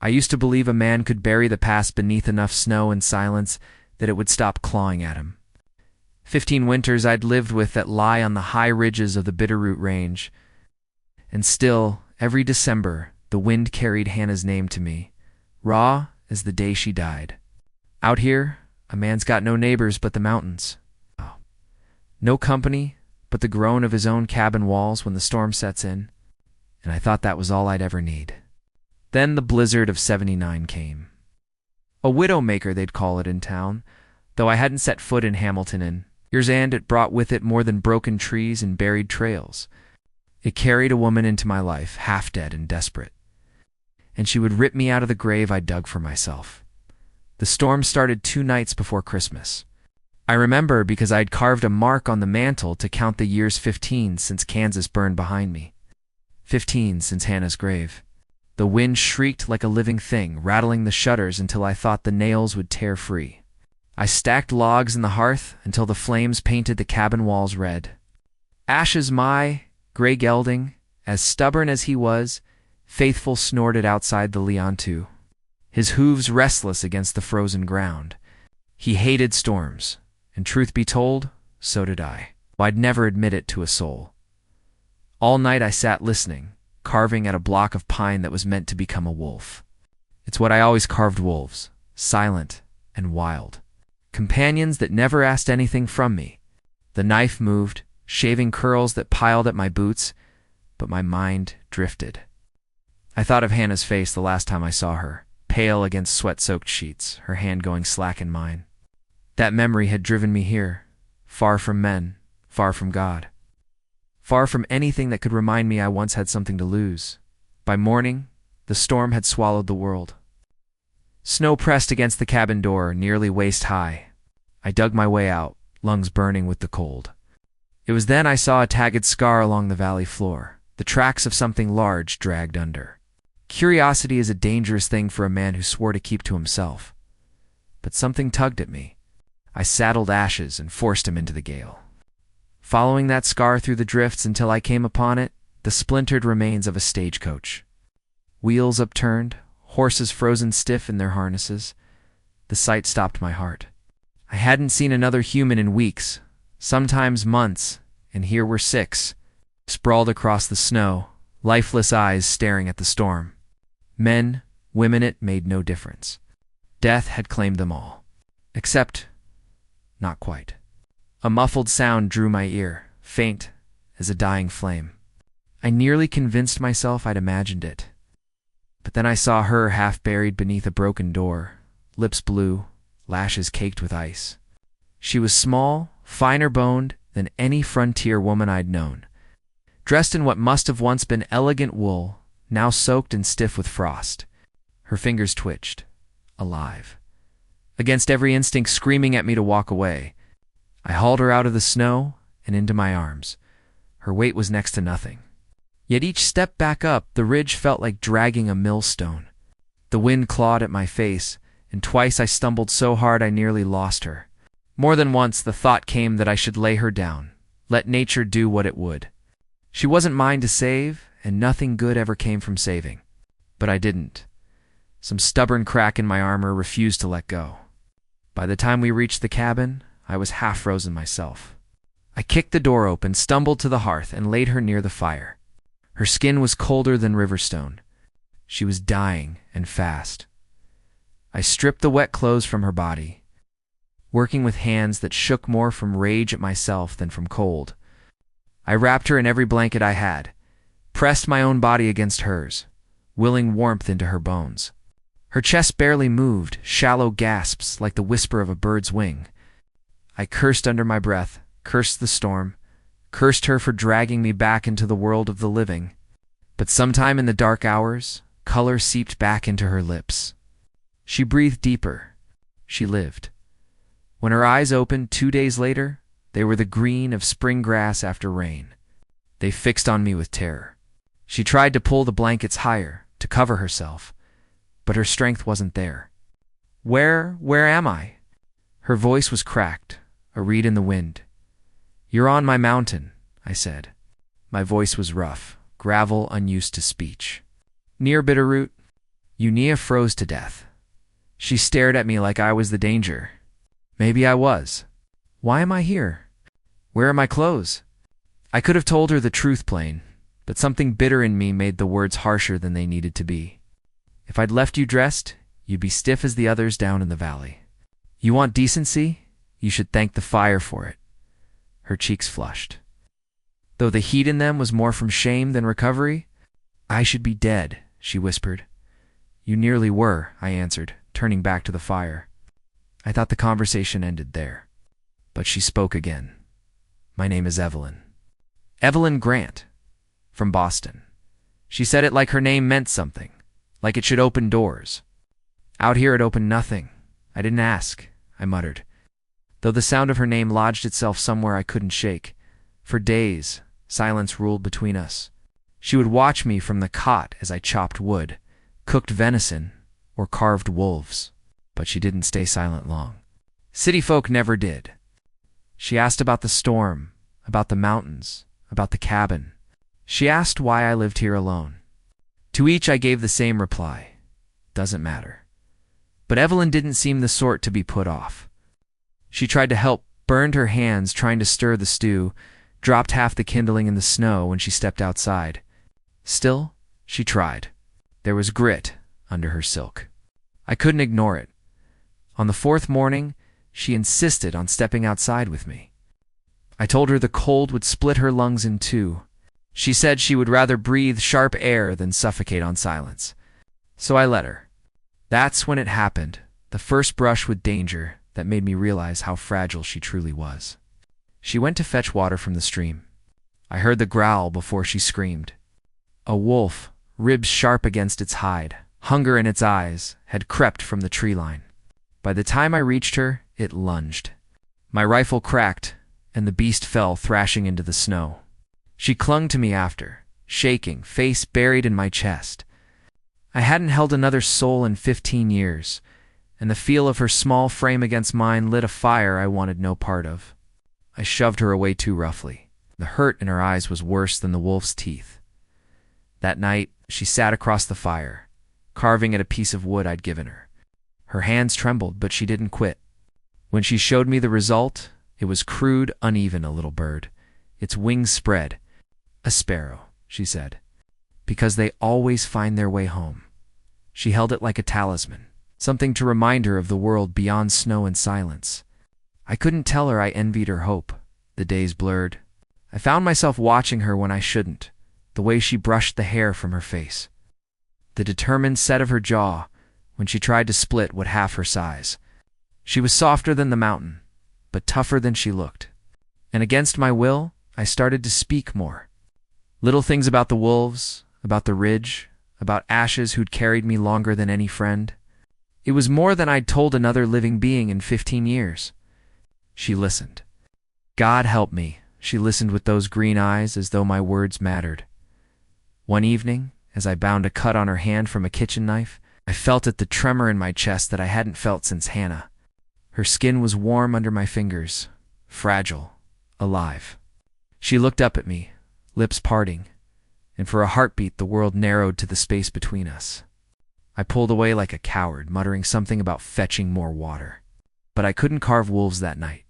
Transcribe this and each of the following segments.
I used to believe a man could bury the past beneath enough snow and silence that it would stop clawing at him. 15 winters I'd lived with that lie on the high ridges of the Bitterroot Range. And still, every December, the wind carried Hannah's name to me, raw as the day she died. Out here, a man's got no neighbors but the mountains. No company but the groan of his own cabin walls when the storm sets in, and I thought that was all I'd ever need. Then the blizzard of '79 came. A widowmaker, they'd call it in town, though I hadn't set foot in Hamilton in years, and it brought with it more than broken trees and buried trails. It carried a woman into my life, half dead and desperate, and she would rip me out of the grave I dug for myself. The storm started 2 nights before Christmas. I remember because I'd carved a mark on the mantle to count the years 15 since Kansas burned behind me. 15 since Hannah's grave. The wind shrieked like a living thing, rattling the shutters until I thought the nails would tear free. I stacked logs in the hearth until the flames painted the cabin walls red. Ashes my gray gelding, as stubborn as he was, faithful snorted outside the lean-to, his hooves restless against the frozen ground. He hated storms. And truth be told, so did I. I'd never admit it to a soul. All night I sat listening, carving at a block of pine that was meant to become a wolf. It's what I always carved wolves, silent and wild. Companions that never asked anything from me. The knife moved, shaving curls that piled at my boots, but my mind drifted. I thought of Hannah's face the last time I saw her, pale against sweat-soaked sheets, her hand going slack in mine. That memory had driven me here, far from men, far from God, far from anything that could remind me I once had something to lose. By morning, the storm had swallowed the world. Snow pressed against the cabin door, nearly waist-high. I dug my way out, lungs burning with the cold. It was then I saw a tagged scar along the valley floor, the tracks of something large dragged under. Curiosity is a dangerous thing for a man who swore to keep to himself. But something tugged at me. I saddled Ashes and forced him into the gale. Following that scar through the drifts until I came upon it, the splintered remains of a stagecoach. Wheels upturned, horses frozen stiff in their harnesses. The sight stopped my heart. I hadn't seen another human in weeks, sometimes months, and here were 6, sprawled across the snow, lifeless eyes staring at the storm. Men, women, it made no difference. Death had claimed them all. Except, not quite. A muffled sound drew my ear, faint as a dying flame. I nearly convinced myself I'd imagined it. But then I saw her half buried beneath a broken door, lips blue, lashes caked with ice. She was small, finer boned than any frontier woman I'd known, dressed in what must have once been elegant wool, now soaked and stiff with frost. Her fingers twitched, alive. Against every instinct screaming at me to walk away, I hauled her out of the snow and into my arms. Her weight was next to nothing. Yet each step back up, the ridge felt like dragging a millstone. The wind clawed at my face, and twice I stumbled so hard I nearly lost her. More than once the thought came that I should lay her down, let nature do what it would. She wasn't mine to save, and nothing good ever came from saving. But I didn't. Some stubborn crack in my armor refused to let go. By the time we reached the cabin, I was half frozen myself. I kicked the door open, stumbled to the hearth, and laid her near the fire. Her skin was colder than riverstone. She was dying, and fast. I stripped the wet clothes from her body, working with hands that shook more from rage at myself than from cold. I wrapped her in every blanket I had, pressed my own body against hers, willing warmth into her bones. Her chest barely moved, shallow gasps like the whisper of a bird's wing. I cursed under my breath, cursed the storm, cursed her for dragging me back into the world of the living. But sometime in the dark hours, color seeped back into her lips. She breathed deeper. She lived. When her eyes opened 2 days later, they were the green of spring grass after rain. They fixed on me with terror. She tried to pull the blankets higher, to cover herself, but her strength wasn't there. Where am I?" Her voice was cracked, a reed in the wind. "You're on my mountain," I said. My voice was rough, gravel unused to speech. "Near Bitterroot." Unia froze to death. She stared at me like I was the danger. Maybe I was. Why am I here? Where are my clothes? I could have told her the truth plain, but something bitter in me made the words harsher than they needed to be. If I'd left you dressed, you'd be stiff as the others down in the valley. You want decency? You should thank the fire for it. Her cheeks flushed. Though the heat in them was more from shame than recovery, I should be dead, she whispered. You nearly were, I answered, turning back to the fire. I thought the conversation ended there. But she spoke again. My name is Evelyn. Evelyn Grant, from Boston. She said it like her name meant something, like it should open doors. Out here it opened nothing. I didn't ask, I muttered, though the sound of her name lodged itself somewhere I couldn't shake. For days, silence ruled between us. She would watch me from the cot as I chopped wood, cooked venison, or carved wolves, but she didn't stay silent long. City folk never did. She asked about the storm, about the mountains, about the cabin. She asked why I lived here alone. To each I gave the same reply. Doesn't matter. But Evelyn didn't seem the sort to be put off. She tried to help, burned her hands trying to stir the stew, dropped half the kindling in the snow when she stepped outside. Still, she tried. There was grit under her silk. I couldn't ignore it. On the fourth morning, she insisted on stepping outside with me. I told her the cold would split her lungs in two. She said she would rather breathe sharp air than suffocate on silence. So I let her. That's when it happened, the first brush with danger that made me realize how fragile she truly was. She went to fetch water from the stream. I heard the growl before she screamed. A wolf, ribs sharp against its hide, hunger in its eyes, had crept from the tree line. By the time I reached her, it lunged. My rifle cracked, and the beast fell thrashing into the snow. She clung to me after, shaking, face buried in my chest. I hadn't held another soul in 15 years, and the feel of her small frame against mine lit a fire I wanted no part of. I shoved her away too roughly. The hurt in her eyes was worse than the wolf's teeth. That night, she sat across the fire, carving at a piece of wood I'd given her. Her hands trembled, but she didn't quit. When she showed me the result, it was crude, uneven, a little bird. Its wings spread. A sparrow, she said, because they always find their way home. She held it like a talisman, something to remind her of the world beyond snow and silence. I couldn't tell her I envied her hope. The days blurred. I found myself watching her when I shouldn't, the way she brushed the hair from her face, the determined set of her jaw when she tried to split what half her size. She was softer than the mountain, but tougher than she looked. And against my will, I started to speak more. Little things about the wolves, about the ridge, about Ashes who'd carried me longer than any friend. It was more than I'd told another living being in 15 years. She listened. God help me, she listened with those green eyes as though my words mattered. One evening, as I bound a cut on her hand from a kitchen knife, I felt it, the tremor in my chest that I hadn't felt since Hannah. Her skin was warm under my fingers, fragile, alive. She looked up at me, lips parting, and for a heartbeat the world narrowed to the space between us. I pulled away like a coward, muttering something about fetching more water. But I couldn't carve wolves that night.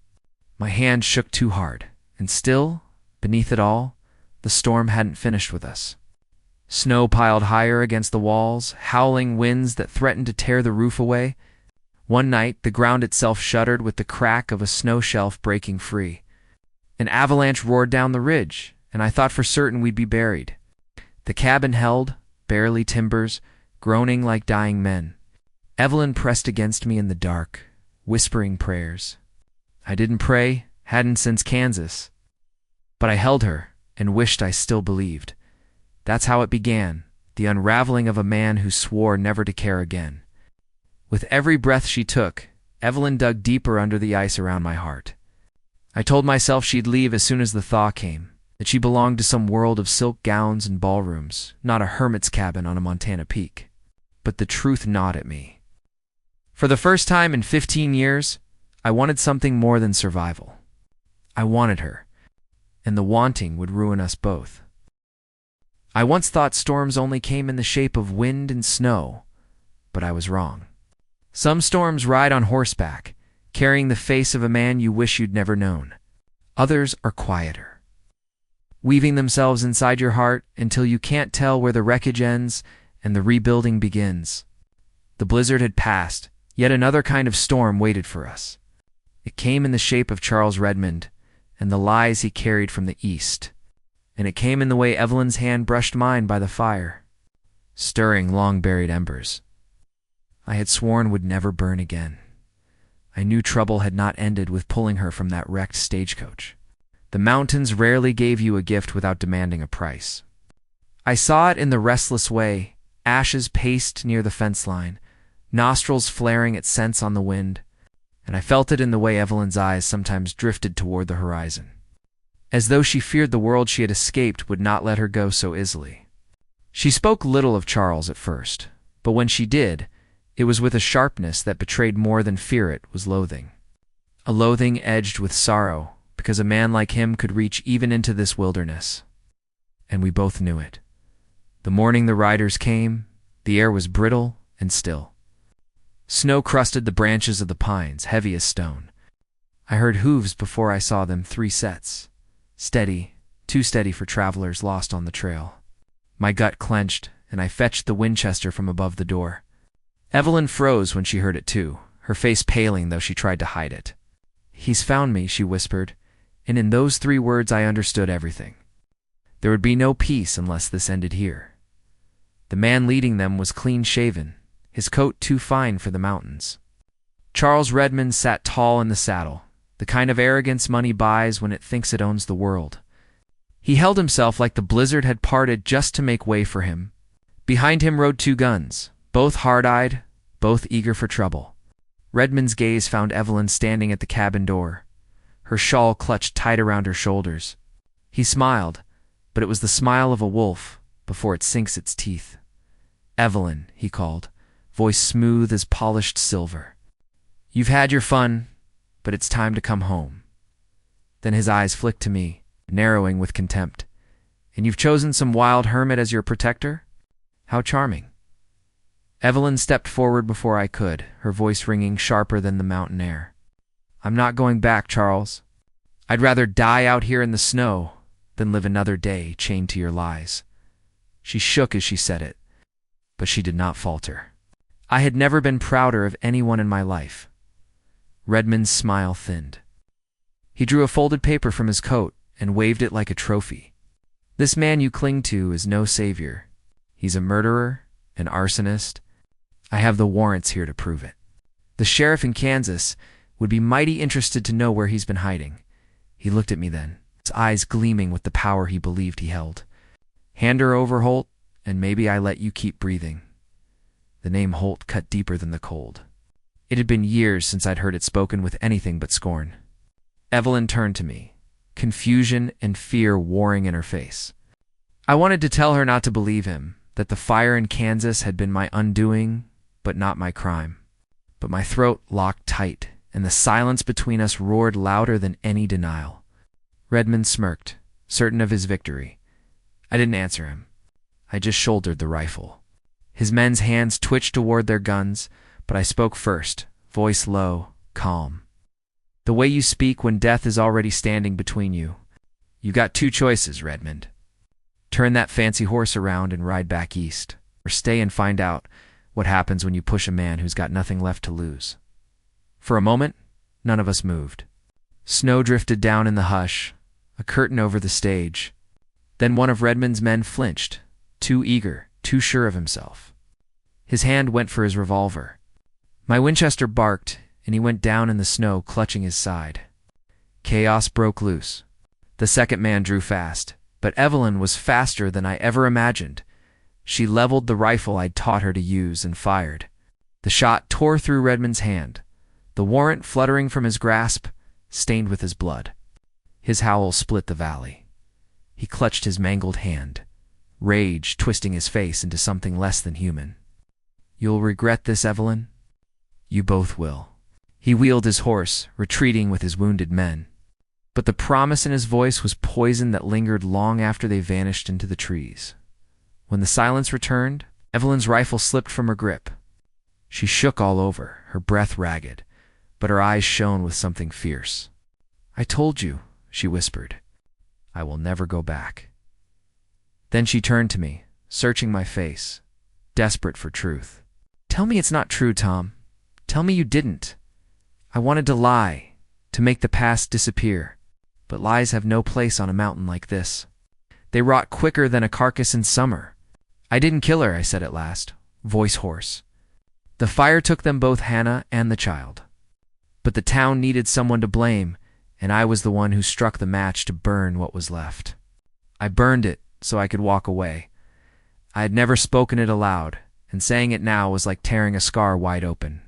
My hand shook too hard, and still, beneath it all, the storm hadn't finished with us. Snow piled higher against the walls, howling winds that threatened to tear the roof away. One night, the ground itself shuddered with the crack of a snow shelf breaking free. An avalanche roared down the ridge, and I thought for certain we'd be buried. The cabin held, barely timbers, groaning like dying men. Evelyn pressed against me in the dark, whispering prayers. I didn't pray, hadn't since Kansas. But I held her and wished I still believed. That's how it began, the unraveling of a man who swore never to care again. With every breath she took, Evelyn dug deeper under the ice around my heart. I told myself she'd leave as soon as the thaw came, that she belonged to some world of silk gowns and ballrooms, not a hermit's cabin on a Montana peak. But the truth gnawed at me. For the first time in 15 years, I wanted something more than survival. I wanted her, and the wanting would ruin us both. I once thought storms only came in the shape of wind and snow, but I was wrong. Some storms ride on horseback, carrying the face of a man you wish you'd never known. Others are quieter, weaving themselves inside your heart until you can't tell where the wreckage ends and the rebuilding begins. The blizzard had passed, yet another kind of storm waited for us. It came in the shape of Charles Redmond and the lies he carried from the east. And it came in the way Evelyn's hand brushed mine by the fire, stirring long-buried embers I had sworn would never burn again. I knew trouble had not ended with pulling her from that wrecked stagecoach. The mountains rarely gave you a gift without demanding a price. I saw it in the restless way, ashes paced near the fence line, nostrils flaring at scents on the wind, and I felt it in the way Evelyn's eyes sometimes drifted toward the horizon, as though she feared the world she had escaped would not let her go so easily. She spoke little of Charles at first, but when she did, it was with a sharpness that betrayed more than fear. It was loathing. A loathing edged with sorrow, because a man like him could reach even into this wilderness. And we both knew it. The morning the riders came, the air was brittle and still. Snow crusted the branches of the pines, heavy as stone. I heard hooves before I saw them, 3 sets. Steady, too steady for travelers lost on the trail. My gut clenched, and I fetched the Winchester from above the door. Evelyn froze when she heard it too, her face paling though she tried to hide it. "He's found me," she whispered, and in those 3 words I understood everything. There would be no peace unless this ended here. The man leading them was clean-shaven, his coat too fine for the mountains. Charles Redmond sat tall in the saddle, the kind of arrogance money buys when it thinks it owns the world. He held himself like the blizzard had parted just to make way for him. Behind him rode 2 guns, both hard-eyed, both eager for trouble. Redmond's gaze found Evelyn standing at the cabin door, her shawl clutched tight around her shoulders. He smiled, but it was the smile of a wolf before it sinks its teeth. "Evelyn," he called, voice smooth as polished silver. "You've had your fun, but it's time to come home." Then his eyes flicked to me, narrowing with contempt. "And you've chosen some wild hermit as your protector? How charming." Evelyn stepped forward before I could, her voice ringing sharper than the mountain air. "I'm not going back, Charles. I'd rather die out here in the snow than live another day chained to your lies." She shook as she said it, but she did not falter. I had never been prouder of anyone in my life. Redmond's smile thinned. He drew a folded paper from his coat and waved it like a trophy. "This man you cling to is no savior. He's a murderer, an arsonist. I have the warrants here to prove it. The sheriff in Kansas would be mighty interested to know where he's been hiding." He looked at me then, his eyes gleaming with the power he believed he held. "Hand her over, Holt, and maybe I let you keep breathing." The name Holt cut deeper than the cold. It had been years since I'd heard it spoken with anything but scorn. Evelyn turned to me, confusion and fear warring in her face. I wanted to tell her not to believe him, that the fire in Kansas had been my undoing, but not my crime. But my throat locked tight, and the silence between us roared louder than any denial. Redmond smirked, certain of his victory. I didn't answer him. I just shouldered the rifle. His men's hands twitched toward their guns, but I spoke first, voice low, calm. "The way you speak when death is already standing between you. You got 2 choices, Redmond. Turn that fancy horse around and ride back east, or stay and find out what happens when you push a man who's got nothing left to lose." For a moment, none of us moved. Snow drifted down in the hush, a curtain over the stage. Then one of Redmond's men flinched, too eager, too sure of himself. His hand went for his revolver. My Winchester barked, and he went down in the snow, clutching his side. Chaos broke loose. The second man drew fast, but Evelyn was faster than I ever imagined. She leveled the rifle I'd taught her to use and fired. The shot tore through Redmond's hand, the warrant fluttering from his grasp, stained with his blood. His howl split the valley. He clutched his mangled hand, rage twisting his face into something less than human. "You'll regret this, Evelyn. You both will." He wheeled his horse, retreating with his wounded men. But the promise in his voice was poison that lingered long after they vanished into the trees. When the silence returned, Evelyn's rifle slipped from her grip. She shook all over, her breath ragged, but her eyes shone with something fierce. "I told you," she whispered. "I will never go back." Then she turned to me, searching my face, desperate for truth. "Tell me it's not true, Tom. Tell me you didn't." I wanted to lie, to make the past disappear, but lies have no place on a mountain like this. They rot quicker than a carcass in summer. "I didn't kill her," I said at last, voice hoarse. "The fire took them both, Hannah and the child. But the town needed someone to blame, and I was the one who struck the match to burn what was left. I burned it so I could walk away. I had never spoken it aloud, and saying it now was like tearing a scar wide open."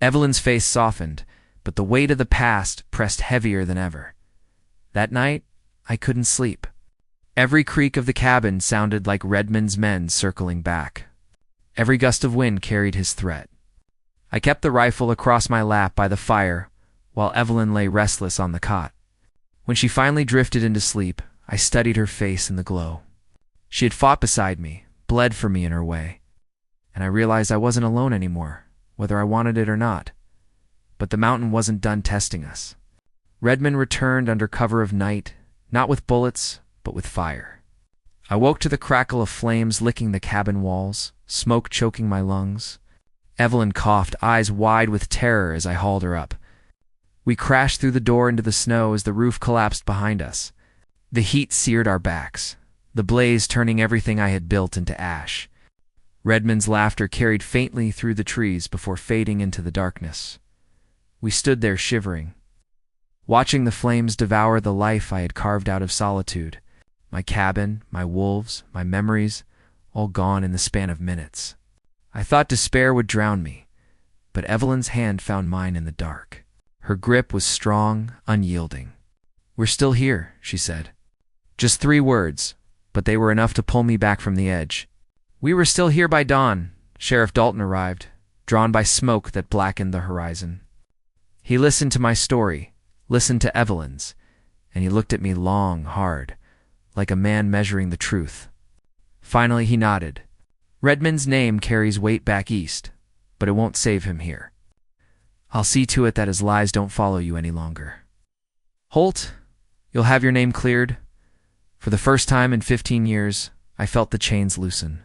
Evelyn's face softened, but the weight of the past pressed heavier than ever. That night, I couldn't sleep. Every creak of the cabin sounded like Redmond's men circling back. Every gust of wind carried his threat. I kept the rifle across my lap by the fire, while Evelyn lay restless on the cot. When she finally drifted into sleep, I studied her face in the glow. She had fought beside me, bled for me in her way, and I realized I wasn't alone anymore, whether I wanted it or not. But the mountain wasn't done testing us. Redmond returned under cover of night, not with bullets, but with fire. I woke to the crackle of flames licking the cabin walls, smoke choking my lungs. Evelyn coughed, eyes wide with terror as I hauled her up. We crashed through the door into the snow as the roof collapsed behind us. The heat seared our backs, the blaze turning everything I had built into ash. Redmond's laughter carried faintly through the trees before fading into the darkness. We stood there shivering, watching the flames devour the life I had carved out of solitude. My cabin, my wolves, my memories, all gone in the span of minutes. I thought despair would drown me, but Evelyn's hand found mine in the dark. Her grip was strong, unyielding. "We're still here," she said. Just 3 words, but they were enough to pull me back from the edge. We were still here by dawn. Sheriff Dalton arrived, drawn by smoke that blackened the horizon. He listened to my story, listened to Evelyn's, and he looked at me long, hard, like a man measuring the truth. Finally he nodded. "Redmond's name carries weight back east, but it won't save him here. I'll see to it that his lies don't follow you any longer. Holt, you'll have your name cleared." For the first time in 15 years, I felt the chains loosen.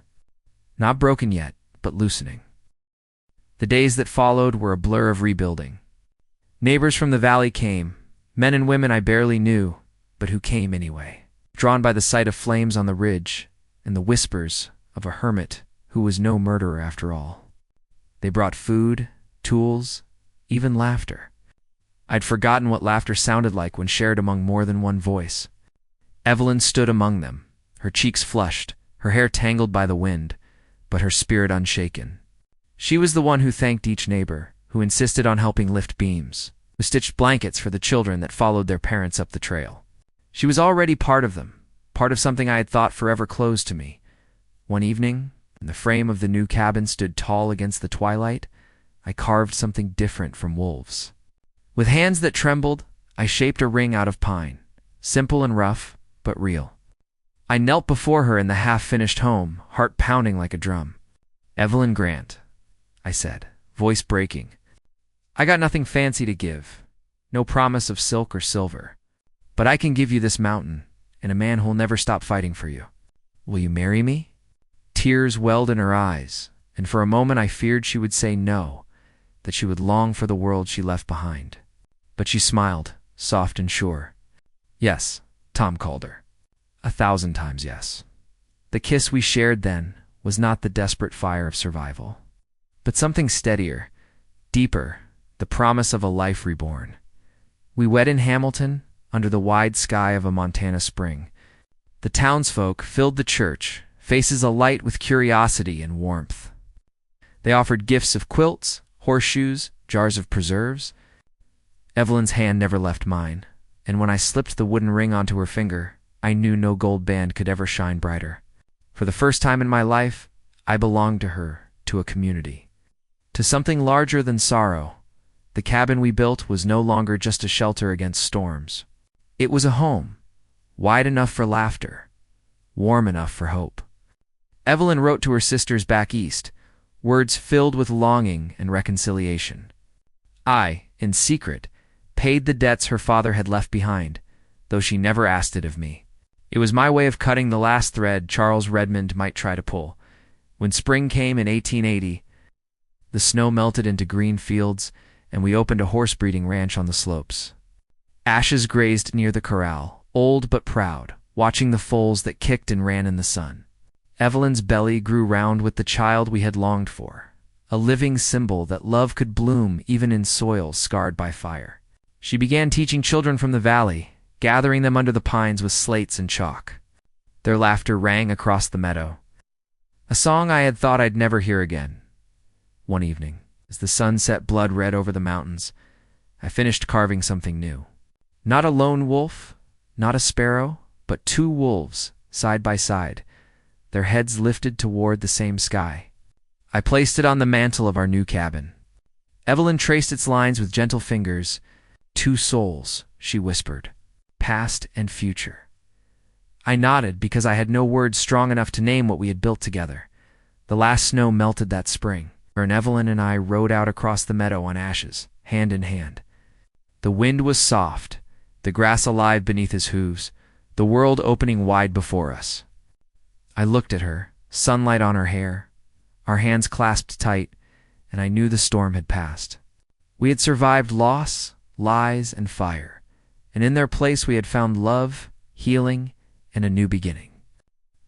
Not broken yet, but loosening. The days that followed were a blur of rebuilding. Neighbors from the valley came, men and women I barely knew, but who came anyway, drawn by the sight of flames on the ridge and the whispers of a hermit who was no murderer after all. They brought food, tools, even laughter. I'd forgotten what laughter sounded like when shared among more than one voice. Evelyn stood among them, her cheeks flushed, her hair tangled by the wind, but her spirit unshaken. She was the one who thanked each neighbor, who insisted on helping lift beams, who stitched blankets for the children that followed their parents up the trail. She was already part of them, part of something I had thought forever closed to me. One evening, when the frame of the new cabin stood tall against the twilight, I carved something different from wolves. With hands that trembled, I shaped a ring out of pine, simple and rough, but real. I knelt before her in the half-finished home, heart pounding like a drum. "Evelyn Grant," I said, voice breaking. "I got nothing fancy to give, no promise of silk or silver, but I can give you this mountain and a man who'll never stop fighting for you. Will you marry me?" Tears welled in her eyes, and for a moment I feared she would say no, that she would long for the world she left behind. But she smiled, soft and sure. "Yes, Tom Calder. 1,000 times yes." The kiss we shared then was not the desperate fire of survival, but something steadier, deeper, the promise of a life reborn. We wed in Hamilton, under the wide sky of a Montana spring. The townsfolk filled the church, faces alight with curiosity and warmth. They offered gifts of quilts, horseshoes, jars of preserves. Evelyn's hand never left mine, and when I slipped the wooden ring onto her finger, I knew no gold band could ever shine brighter. For the first time in my life, I belonged to her, to a community, to something larger than sorrow. The cabin we built was no longer just a shelter against storms. It was a home, wide enough for laughter, warm enough for hope. Evelyn wrote to her sisters back east, words filled with longing and reconciliation. I, in secret, paid the debts her father had left behind, though she never asked it of me. It was my way of cutting the last thread Charles Redmond might try to pull. When spring came in 1880, the snow melted into green fields, and we opened a horse-breeding ranch on the slopes. Ashes grazed near the corral, old but proud, watching the foals that kicked and ran in the sun. Evelyn's belly grew round with the child we had longed for, a living symbol that love could bloom even in soil scarred by fire. She began teaching children from the valley, gathering them under the pines with slates and chalk. Their laughter rang across the meadow, a song I had thought I'd never hear again. One evening, as the sun set blood-red over the mountains, I finished carving something new. Not a lone wolf, not a sparrow, but 2 wolves, side by side, their heads lifted toward the same sky. I placed it on the mantel of our new cabin. Evelyn traced its lines with gentle fingers. 2 souls, she whispered, past and future. I nodded because I had no words strong enough to name what we had built together. The last snow melted that spring, and Evelyn and I rode out across the meadow on ashes, hand in hand. The wind was soft, the grass alive beneath his hooves, the world opening wide before us. I looked at her, sunlight on her hair, our hands clasped tight, and I knew the storm had passed. We had survived loss, lies, and fire, and in their place we had found love, healing, and a new beginning.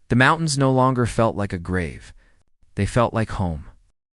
The mountains no longer felt like a grave. They felt like home.